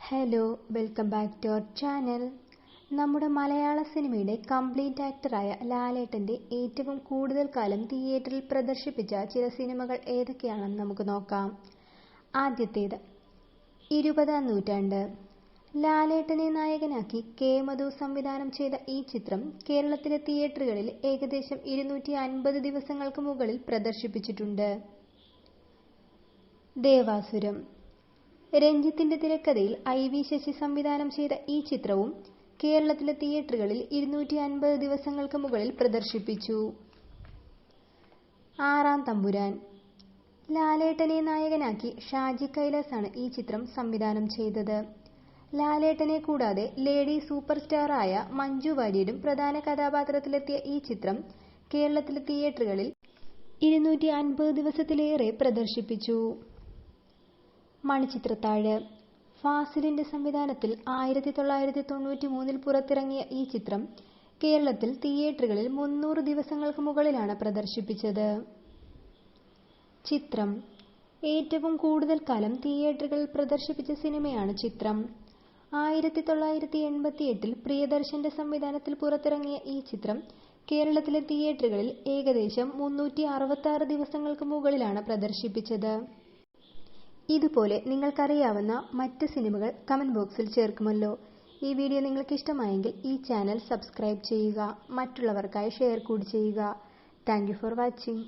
Hello, welcome back to our channel. നമ്മുടെ മലയാള സിനിമയുടെ കംപ്ലീറ്റ് ആക്ടറായ ലാലേട്ടൻ്റെ ഏറ്റവും കൂടുതൽ കാലം തിയേറ്ററിൽ പ്രദർശിപ്പിച്ച ചില സിനിമകൾ ഏതൊക്കെയാണെന്ന് നമുക്ക് നോക്കാം. ആദ്യത്തേത് 20-ാം നൂറ്റാണ്ട്. ലാലേട്ടനെ നായകനാക്കി കെ. മധു സംവിധാനം ചെയ്ത ഈ ചിത്രം കേരളത്തിലെ തിയേറ്ററുകളിൽ ഏകദേശം 250 ദിവസങ്ങൾക്ക് മുകളിൽ പ്രദർശിപ്പിച്ചിട്ടുണ്ട്. ദേവാസുരം. രഞ്ജിത്തിന്റെ തിരക്കഥയിൽ IV ശശി സംവിധാനം ചെയ്ത ഈ ചിത്രവും കേരളത്തിലെ തിയേറ്ററുകളിൽ 250 ദിവസങ്ങൾക്ക് മുകളിൽ പ്രദർശിപ്പിച്ചു. ആറാം തമ്പുരാൻ. ലാലേട്ടനെ നായകനാക്കി ഷാജി കൈലാസാണ് ഈ ചിത്രം സംവിധാനം ചെയ്തത്. ലാലേട്ടനെ കൂടാതെ ലേഡി സൂപ്പർ സ്റ്റാറായ മഞ്ജു വാര്യരും പ്രധാന കഥാപാത്രത്തിലെത്തിയ ഈ ചിത്രം കേരളത്തിലെ തിയേറ്ററുകളിൽ 250 ദിവസത്തിലേറെ പ്രദർശിപ്പിച്ചു. മണിച്ചിത്രത്താഴ്. ഫാസിലിന്റെ സംവിധാനത്തിൽ 1993 പുറത്തിറങ്ങിയ ഈ ചിത്രം കേരളത്തിൽ തിയേറ്ററുകളിൽ 300 ദിവസങ്ങൾക്ക് മുകളിലാണ് പ്രദർശിപ്പിച്ചത്. ചിത്രം. ഏറ്റവും കൂടുതൽ കാലം തിയേറ്ററുകളിൽ പ്രദർശിപ്പിച്ച സിനിമയാണ് ചിത്രം. 1988 പ്രിയദർശന്റെ സംവിധാനത്തിൽ പുറത്തിറങ്ങിയ ഈ ചിത്രം കേരളത്തിലെ തിയേറ്ററുകളിൽ ഏകദേശം 366 ദിവസങ്ങൾക്ക് മുകളിലാണ് പ്രദർശിപ്പിച്ചത്. ഇതുപോലെ നിങ്ങൾക്കറിയാവുന്ന മറ്റ് സിനിമകൾ കമന്റ് ബോക്സിൽ ചേർക്കുമല്ലോ. ഈ വീഡിയോ നിങ്ങൾക്ക് ഇഷ്ടമായെങ്കിൽ ഈ ചാനൽ സബ്സ്ക്രൈബ് ചെയ്യുക, മറ്റുള്ളവർക്കായി ഷെയർ കൂടി ചെയ്യുക. Thank you for watching.